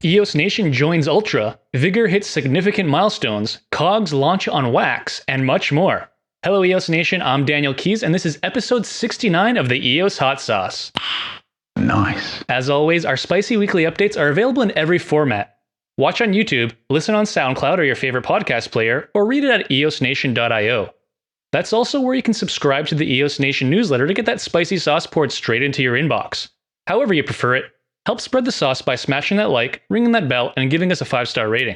EOS Nation joins Ultra, Vigor hits significant milestones, KOGs launch on Wax, and much more. Hello EOS Nation, I'm Daniel Keys, and this is episode 69 of the EOS Hot Sauce. Nice. As always, our spicy weekly updates are available in every format. Watch on YouTube, listen on SoundCloud or your favorite podcast player, or read it at eosnation.io. That's also where you can subscribe to the EOS Nation newsletter to get that spicy sauce poured straight into your inbox. However you prefer it, help spread the sauce by smashing that like, ringing that bell, and giving us a 5-star rating.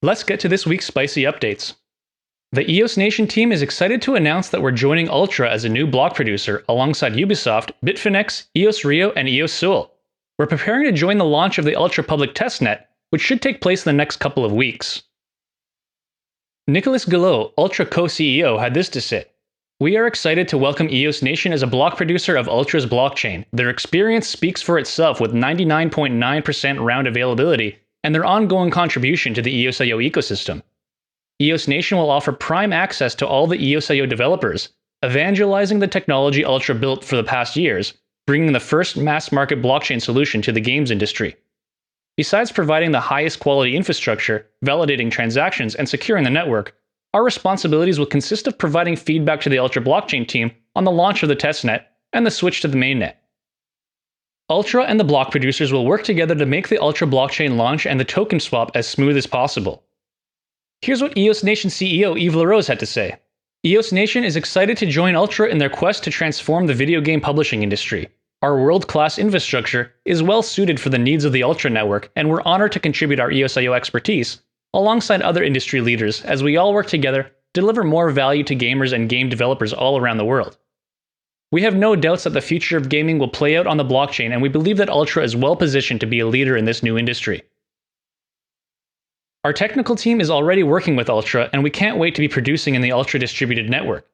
Let's get to this week's spicy updates. The EOS Nation team is excited to announce that we're joining Ultra as a new block producer alongside Ubisoft, Bitfinex, EOSIO, and EOSIO. We're preparing to join the launch of the Ultra public testnet, which should take place in the next couple of weeks. Nicolas Guillot, Ultra co-CEO, had this to say: "We are excited to welcome EOS Nation as a block producer of Ultra's blockchain. Their experience speaks for itself with 99.9% round availability and their ongoing contribution to the EOSIO ecosystem. EOS Nation will offer prime access to all the EOSIO developers, evangelizing the technology Ultra built for the past years, bringing the first mass-market blockchain solution to the games industry. Besides providing the highest quality infrastructure, validating transactions, and securing the network, our responsibilities will consist of providing feedback to the Ultra blockchain team on the launch of the testnet and the switch to the mainnet. Ultra and the block producers will work together to make the Ultra blockchain launch and the token swap as smooth as possible." Here's what EOS Nation CEO Yves Larose had to say: "EOS Nation is excited to join Ultra in their quest to transform the video game publishing industry. Our world-class infrastructure is well suited for the needs of the Ultra network, and we're honored to contribute our EOSIO expertise alongside other industry leaders as we all work together to deliver more value to gamers and game developers all around the world. We have no doubts that the future of gaming will play out on the blockchain, and we believe that Ultra is well positioned to be a leader in this new industry. Our technical team is already working with Ultra, and we can't wait to be producing in the Ultra distributed network.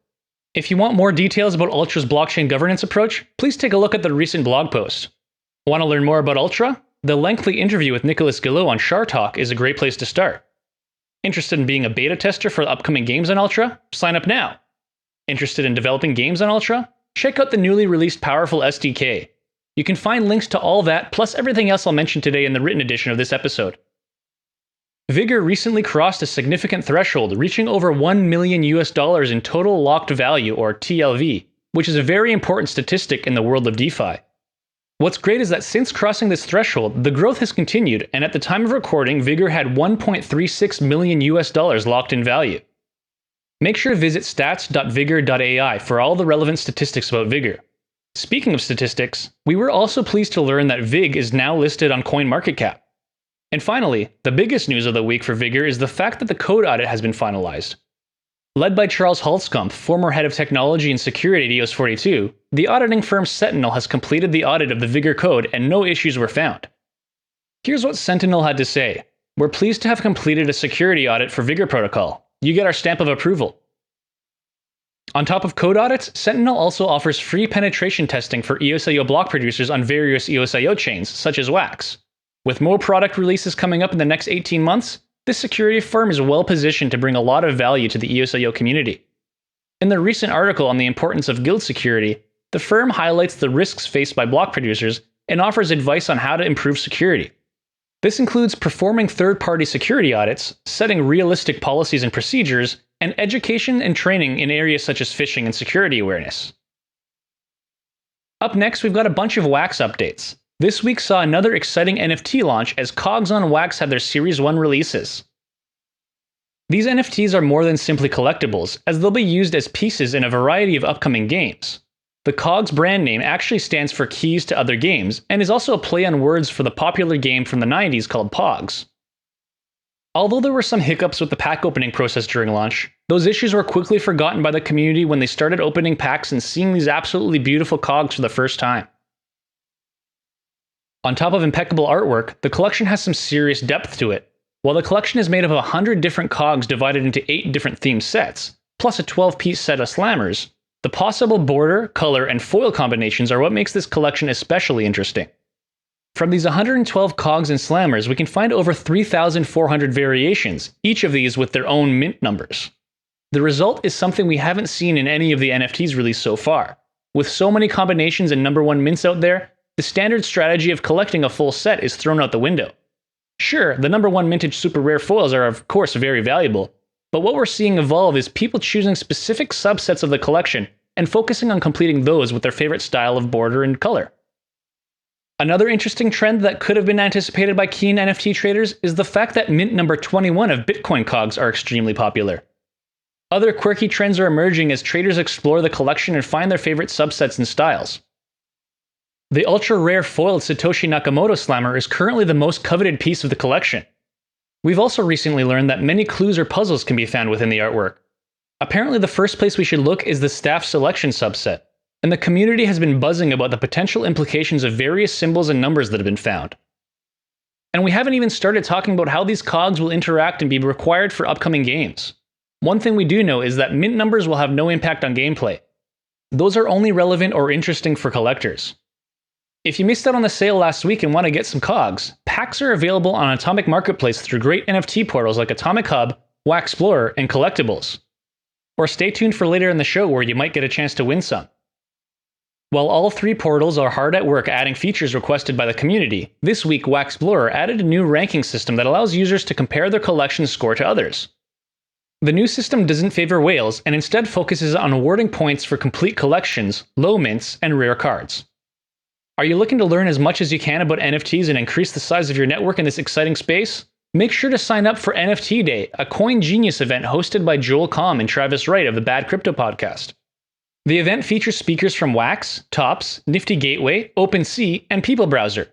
If you want more details about Ultra's blockchain governance approach, please take a look at the recent blog post. Want to learn more about Ultra? The lengthy interview with Nicolas Guillot on Shar Talk is a great place to start. Interested in being a beta tester for upcoming games on Ultra? Sign up now. Interested in developing games on Ultra? Check out the newly released powerful SDK. You can find links to all that, plus everything else I'll mention today in the written edition of this episode. Vigor recently crossed a significant threshold, reaching over $1 million in total locked value, or TLV, which is a very important statistic in the world of DeFi. What's great is that since crossing this threshold, the growth has continued, and at the time of recording, Vigor had $1.36 million locked in value. Make sure to visit stats.vigor.ai for all the relevant statistics about Vigor. Speaking of statistics, we were also pleased to learn that VIG is now listed on CoinMarketCap. And finally, the biggest news of the week for Vigor is the fact that the code audit has been finalized. Led by Charles Holzkamp, former head of technology and security at EOS 42, the auditing firm Sentinel has completed the audit of the Vigor code and no issues were found. Here's what Sentinel had to say: "We're pleased to have completed a security audit for Vigor protocol. You get our stamp of approval." On top of code audits, Sentinel also offers free penetration testing for EOSIO block producers on various EOSIO chains, such as Wax. With more product releases coming up in the next 18 months, this security firm is well positioned to bring a lot of value to the EOSIO community. In the recent article on the importance of guild security, the firm highlights the risks faced by block producers and offers advice on how to improve security. This includes performing third-party security audits, setting realistic policies and procedures, and education and training in areas such as phishing and security awareness. Up next, we've got a bunch of Wax updates. This week saw another exciting NFT launch as KOGs on Wax had their Series 1 releases. These NFTs are more than simply collectibles, as they'll be used as pieces in a variety of upcoming games. The KOGs brand name actually stands for Keys to Other Games, and is also a play on words for the popular game from the 90s called Pogs. Although there were some hiccups with the pack opening process during launch, those issues were quickly forgotten by the community when they started opening packs and seeing these absolutely beautiful KOGs for the first time. On top of impeccable artwork, the collection has some serious depth to it. While the collection is made up of 100 different KOGs divided into 8 different themed sets, plus a 12-piece set of slammers, the possible border, color, and foil combinations are what makes this collection especially interesting. From these 112 KOGs and slammers, we can find over 3,400 variations, each of these with their own mint numbers. The result is something we haven't seen in any of the NFTs released so far. With so many combinations and #1 mints out there, the standard strategy of collecting a full set is thrown out the window. Sure, the number 1 mintage super rare foils are of course very valuable, but what we're seeing evolve is people choosing specific subsets of the collection and focusing on completing those with their favorite style of border and color. Another interesting trend that could have been anticipated by keen NFT traders is the fact that mint number 21 of Bitcoin KOGs are extremely popular. Other quirky trends are emerging as traders explore the collection and find their favorite subsets and styles. The ultra-rare foiled Satoshi Nakamoto Slammer is currently the most coveted piece of the collection. We've also recently learned that many clues or puzzles can be found within the artwork. Apparently the first place we should look is the staff selection subset, and the community has been buzzing about the potential implications of various symbols and numbers that have been found. And we haven't even started talking about how these KOGs will interact and be required for upcoming games. One thing we do know is that mint numbers will have no impact on gameplay. Those are only relevant or interesting for collectors. If you missed out on the sale last week and want to get some KOGs, packs are available on Atomic Marketplace through great NFT portals like Atomic Hub, Waxplorer, and Collectibles. Or stay tuned for later in the show where you might get a chance to win some. While all 3 portals are hard at work adding features requested by the community, this week Waxplorer added a new ranking system that allows users to compare their collection's score to others. The new system doesn't favor whales and instead focuses on awarding points for complete collections, low mints, and rare cards. Are you looking to learn as much as you can about NFTs and increase the size of your network in this exciting space? Make sure to sign up for NFT Day, a Coin Genius event hosted by Joel Comm and Travis Wright of the Bad Crypto podcast. The event features speakers from Wax, Tops, Nifty Gateway, OpenSea, and People Browser.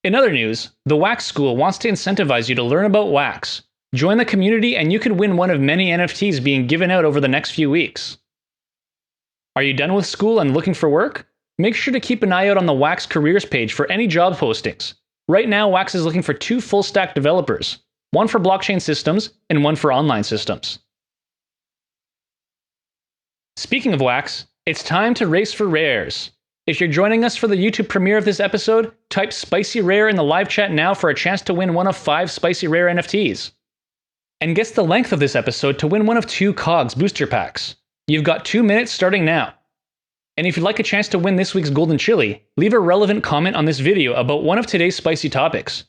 In other news, the Wax School wants to incentivize you to learn about Wax. Join the community and you could win one of many NFTs being given out over the next few weeks. Are you done with school and looking for work? Make sure to keep an eye out on the Wax careers page for any job postings. Right now, Wax is looking for 2 full-stack developers, one for blockchain systems and one for online systems. Speaking of Wax, it's time to race for rares. If you're joining us for the YouTube premiere of this episode, type Spicy Rare in the live chat now for a chance to win one of 5 Spicy Rare NFTs. And guess the length of this episode to win one of 2 KOGs booster packs. You've got 2 minutes starting now. And if you'd like a chance to win this week's Golden Chili, leave a relevant comment on this video about one of today's spicy topics.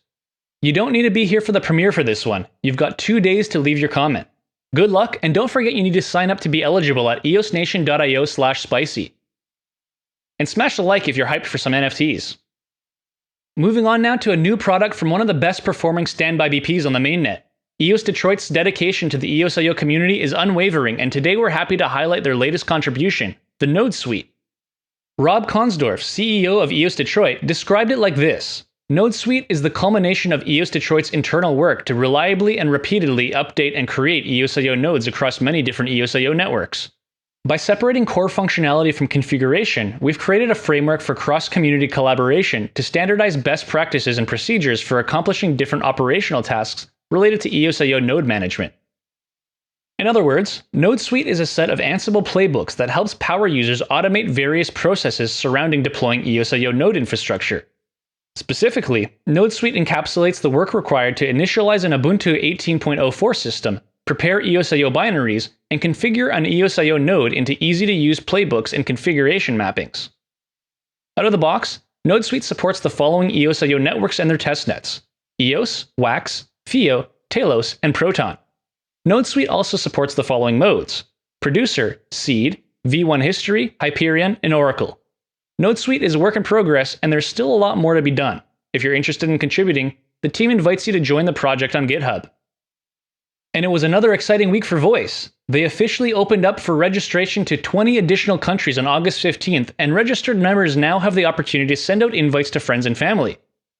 You don't need to be here for the premiere for this one. You've got 2 days to leave your comment. Good luck, and don't forget you need to sign up to be eligible at eosnation.io/spicy. And smash the like if you're hyped for some NFTs. Moving on now to a new product from one of the best performing standby BPs on the mainnet. EOS Detroit's dedication to the EOSIO community is unwavering, and today we're happy to highlight their latest contribution, the Nodesuite. Rob Consdorf, CEO of EOS Detroit, described it like this: Nodesuite is the culmination of EOS Detroit's internal work to reliably and repeatedly update and create EOSIO nodes across many different EOSIO networks. By separating core functionality from configuration, we've created a framework for cross-community collaboration to standardize best practices and procedures for accomplishing different operational tasks related to EOSIO node management. In other words, Nodesuite is a set of Ansible playbooks that helps power users automate various processes surrounding deploying EOSIO node infrastructure. Specifically, Nodesuite encapsulates the work required to initialize an Ubuntu 18.04 system, prepare EOSIO binaries, and configure an EOSIO node into easy-to-use playbooks and configuration mappings. Out of the box, Nodesuite supports the following EOSIO networks and their testnets: EOS, Wax, FIO, Talos, and Proton. Nodesuite also supports the following modes: Producer, Seed, V1 History, Hyperion, and Oracle. Nodesuite is a work in progress, and there's still a lot more to be done. If you're interested in contributing, the team invites you to join the project on GitHub. And it was another exciting week for Voice. They officially opened up for registration to 20 additional countries on August 15th, and registered members now have the opportunity to send out invites to friends and family.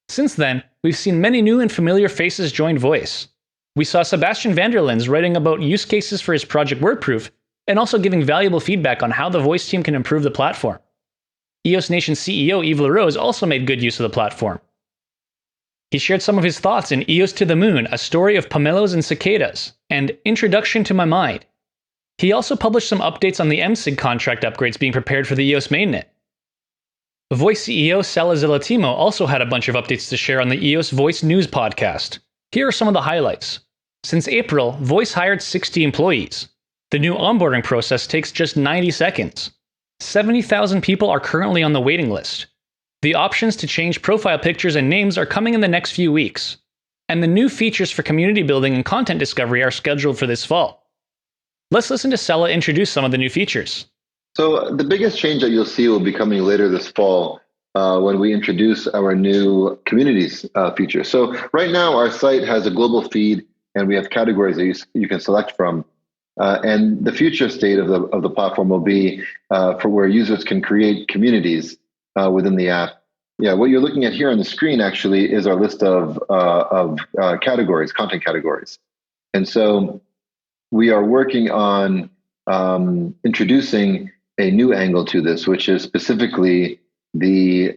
Since then, we've seen many new and familiar faces join Voice. We saw Sebastian Vanderlins writing about use cases for his project WordProof, and also giving valuable feedback on how the Voice team can improve the platform. EOS Nation CEO Yves Larose also made good use of the platform. He shared some of his thoughts in EOS to the Moon, a story of pomelos and cicadas, and Introduction to My Mind. He also published some updates on the MSIG contract upgrades being prepared for the EOS mainnet. Voice CEO Sala Zelatimo also had a bunch of updates to share on the EOS Voice News podcast. Here are some of the highlights. Since April, Voice hired 60 employees. The new onboarding process takes just 90 seconds. 70,000 people are currently on the waiting list. The options to change profile pictures and names are coming in the next few weeks. and the new features for community building and content discovery are scheduled for this fall. Let's listen to Sela introduce some of the new features. So the biggest change that you'll see will be coming later this fall when we introduce our new communities feature. So right now our site has a global feed and we have categories that you can select from. And the future state of the platform will be for where users can create communities within the app. Yeah, what you're looking at here on the screen actually is our list of categories, content categories. And so we are working on introducing a new angle to this, which is specifically the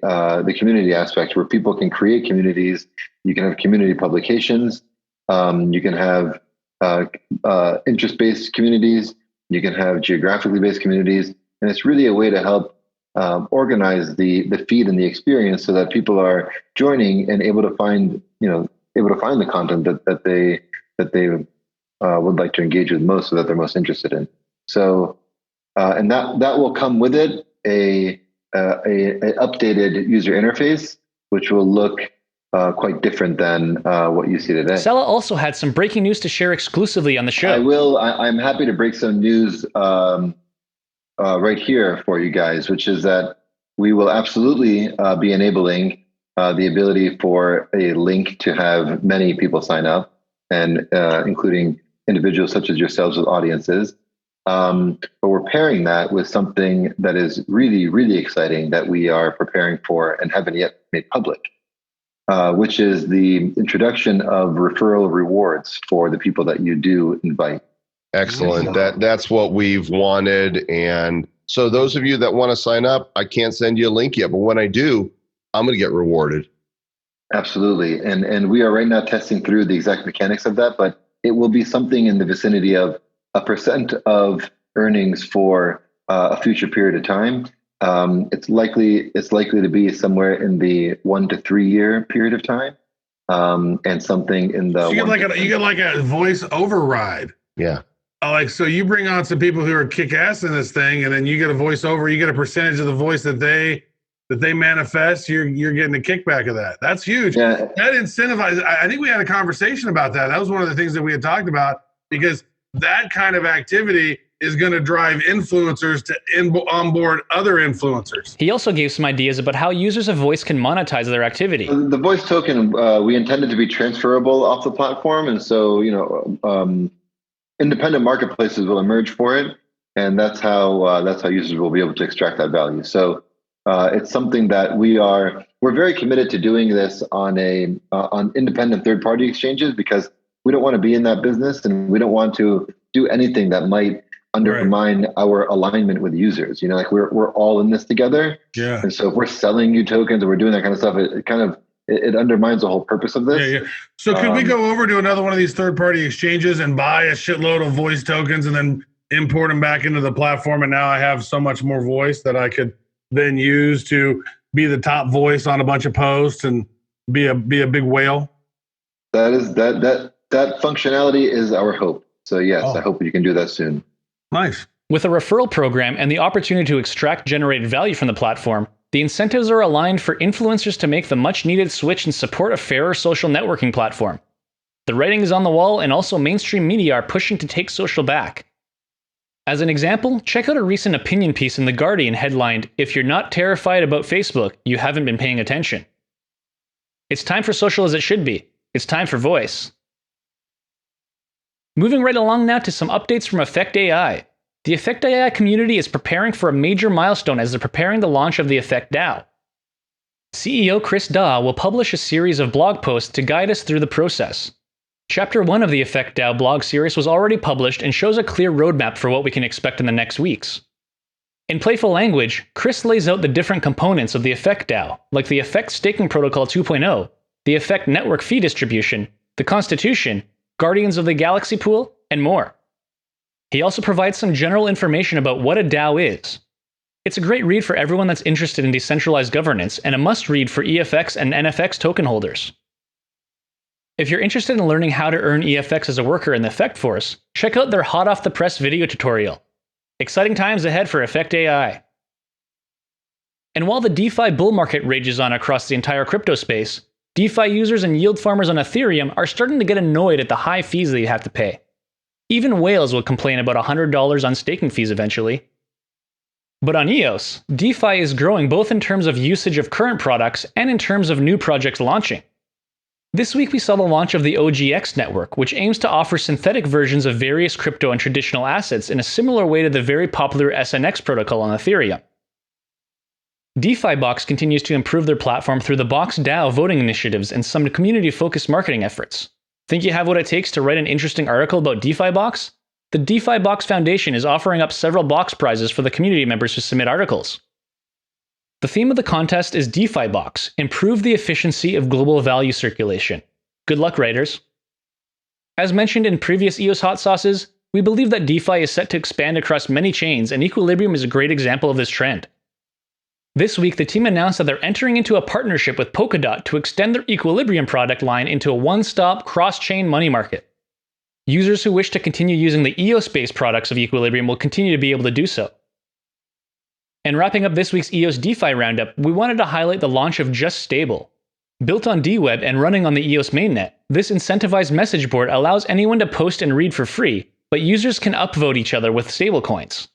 community aspect, where people can create communities. You can have community publications. You can have interest-based communities. You can have geographically based communities, and it's really a way to help organize the feed and the experience so that people are joining and able to find the content that they would like to engage with most, so that they're most interested in. So, and that will come with it a updated user interface, which will look quite different than what you see today. Sela also had some breaking news to share exclusively on the show. I'm happy to break some news right here for you guys, which is that we will absolutely be enabling the ability for a link to have many people sign up, and including individuals such as yourselves with audiences. But we're pairing that with something that is really, really exciting that we are preparing for and haven't yet made public, which is the introduction of referral rewards for the people that you do invite. Excellent. That's what we've wanted. And so those of you that want to sign up, I can't send you a link yet, but when I do, I'm going to get rewarded. Absolutely. And we are right now testing through the exact mechanics of that, but it will be something in the vicinity of 1% of earnings for a future period of time. It's likely to be somewhere in the 1 to 3 year period of time, and something in the. So you get like a voice override. Yeah. So you bring on some people who are kick ass in this thing, and then you get a voice over. You get a percentage of the voice that they manifest. You're getting a kickback of that. That's huge. Yeah. That incentivizes. I think we had a conversation about that. That was one of the things that we had talked about, because that kind of activity is going to drive influencers to onboard other influencers. He also gave some ideas about how users of voice can monetize their activity. The voice token, we intended to be transferable off the platform, and so independent marketplaces will emerge for it, and that's how users will be able to extract that value. So it's something that we're very committed to doing this on independent third-party exchanges, because we don't want to be in that business, and we don't want to do anything that might undermine our alignment with users. We're all in this together. Yeah. And so if we're selling you tokens and we're doing that kind of stuff, it undermines the whole purpose of this. Yeah. So could we go over to another one of these third-party exchanges and buy a shitload of voice tokens and then import them back into the platform? And now I have so much more voice that I could then use to be the top voice on a bunch of posts and be a big whale. That functionality is our hope. So yes, I hope you can do that soon. Nice. With a referral program and the opportunity to extract generated value from the platform, the incentives are aligned for influencers to make the much-needed switch and support a fairer social networking platform. The writing is on the wall, and also mainstream media are pushing to take social back. As an example, check out a recent opinion piece in The Guardian headlined, "If you're not terrified about Facebook, you haven't been paying attention." It's time for social as it should be. It's time for voice. Moving right along now to some updates from Effect AI. The Effect AI community is preparing for a major milestone as they're preparing the launch of the Effect DAO. CEO Chris Daw will publish a series of blog posts to guide us through the process. Chapter 1 of the Effect DAO blog series was already published and shows a clear roadmap for what we can expect in the next weeks. In playful language, Chris lays out the different components of the Effect DAO, like the Effect Staking Protocol 2.0, the Effect Network Fee Distribution, the Constitution, Guardians of the Galaxy Pool, and more. He also provides some general information about what a DAO is. It's a great read for everyone that's interested in decentralized governance, and a must-read for EFX and NFX token holders. If you're interested in learning how to earn EFX as a worker in the Effect Force, check out their hot-off-the-press video tutorial. Exciting times ahead for Effect AI. And while the DeFi bull market rages on across the entire crypto space, DeFi users and yield farmers on Ethereum are starting to get annoyed at the high fees that you have to pay. Even whales will complain about $100 on staking fees eventually. But on EOS, DeFi is growing both in terms of usage of current products and in terms of new projects launching. This week we saw the launch of the OGX network, which aims to offer synthetic versions of various crypto and traditional assets in a similar way to the very popular SNX protocol on Ethereum. DeFi Box continues to improve their platform through the Box DAO voting initiatives and some community-focused marketing efforts. Think you have what it takes to write an interesting article about DeFi Box? The DeFi Box Foundation is offering up several box prizes for the community members who submit articles. The theme of the contest is DeFi Box, improve the efficiency of global value circulation. Good luck, writers. As mentioned in previous EOS Hot Sauces, we believe that DeFi is set to expand across many chains, and Equilibrium is a great example of this trend. This week, the team announced that they're entering into a partnership with Polkadot to extend their Equilibrium product line into a one-stop cross-chain money market. Users who wish to continue using the EOS-based products of Equilibrium will continue to be able to do so. And wrapping up this week's EOS DeFi roundup, we wanted to highlight the launch of Just Stable. Built on DWeb and running on the EOS mainnet, this incentivized message board allows anyone to post and read for free, but users can upvote each other with stablecoins.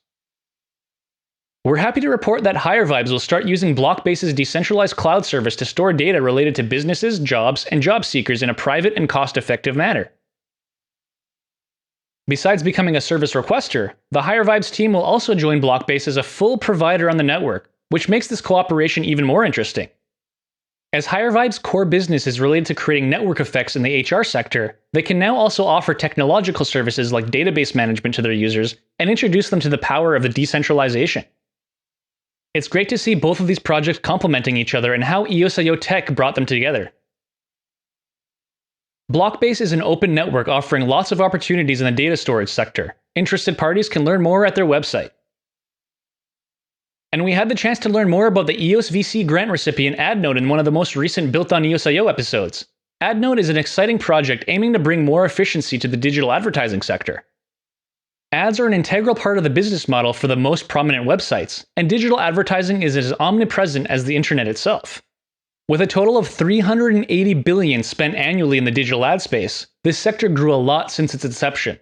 We're happy to report that Higher Vibes will start using Blockbase's decentralized cloud service to store data related to businesses, jobs, and job seekers in a private and cost-effective manner. Besides becoming a service requester, the Higher Vibes team will also join Blockbase as a full provider on the network, which makes this cooperation even more interesting. As Higher Vibes' core business is related to creating network effects in the HR sector, they can now also offer technological services like database management to their users and introduce them to the power of the decentralization. It's great to see both of these projects complementing each other and how EOSIO Tech brought them together. Blockbase is an open network offering lots of opportunities in the data storage sector. Interested parties can learn more at their website. And we had the chance to learn more about the EOS VC grant recipient AdNode in one of the most recent Built on EOSIO episodes. AdNode is an exciting project aiming to bring more efficiency to the digital advertising sector. Ads are an integral part of the business model for the most prominent websites, and digital advertising is as omnipresent as the internet itself. With a total of $380 billion spent annually in the digital ad space, this sector grew a lot since its inception.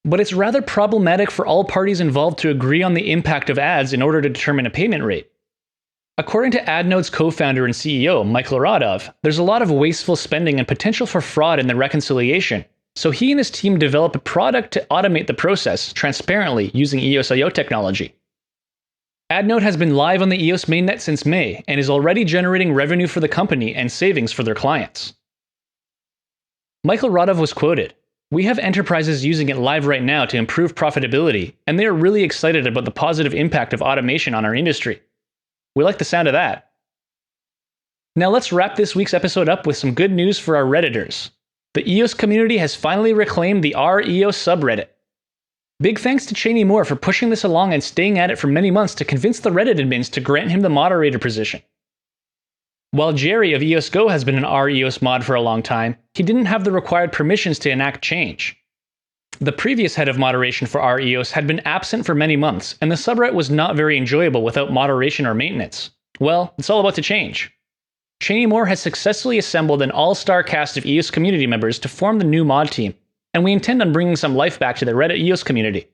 But it's rather problematic for all parties involved to agree on the impact of ads in order to determine a payment rate. According to AdNode's co-founder and CEO, Michael Radov, there's a lot of wasteful spending and potential for fraud in the reconciliation, so he and his team developed a product to automate the process transparently using EOSIO technology. AdNode has been live on the EOS mainnet since May and is already generating revenue for the company and savings for their clients. Michael Radov was quoted, "We have enterprises using it live right now to improve profitability, and they are really excited about the positive impact of automation on our industry. We like the sound of that." Now let's wrap this week's episode up with some good news for our Redditors. The EOS community has finally reclaimed the r/EOS subreddit. Big thanks to Cheney Moore for pushing this along and staying at it for many months to convince the Reddit admins to grant him the moderator position. While Jerry of EOS Go has been an r/EOS mod for a long time, he didn't have the required permissions to enact change. The previous head of moderation for r/EOS had been absent for many months, and the subreddit was not very enjoyable without moderation or maintenance. Well, it's all about to change. Cheney Moore has successfully assembled an all-star cast of EOS community members to form the new mod team, and we intend on bringing some life back to the Reddit EOS community.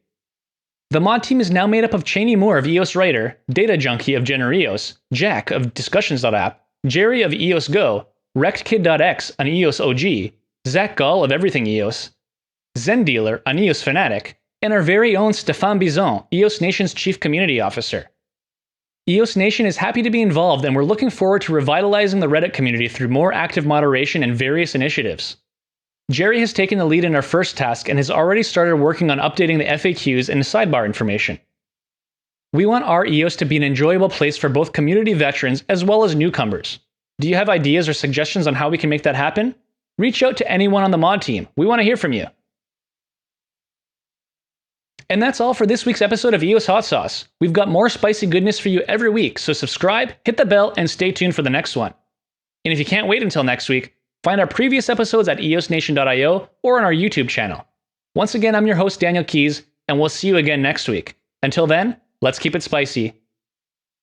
The mod team is now made up of Cheney Moore of EOS Writer, Data Junkie of GeneraEOS, Jack of Discussions.app, Jerry of EOS Go, RectKid.x, an EOS OG, Zach Gall of Everything EOS, Zen Dealer, an EOS fanatic, and our very own Stéphane Bizon, EOS Nation's Chief Community Officer. EOS Nation is happy to be involved, and we're looking forward to revitalizing the Reddit community through more active moderation and various initiatives. Jerry has taken the lead in our first task and has already started working on updating the FAQs and sidebar information. We want our EOS to be an enjoyable place for both community veterans as well as newcomers. Do you have ideas or suggestions on how we can make that happen? Reach out to anyone on the mod team. We want to hear from you. And that's all for this week's episode of EOS Hot Sauce. We've got more spicy goodness for you every week, so subscribe, hit the bell, and stay tuned for the next one. And if you can't wait until next week, find our previous episodes at eosnation.io or on our YouTube channel. Once again, I'm your host, Daniel Keys, and we'll see you again next week. Until then, let's keep it spicy.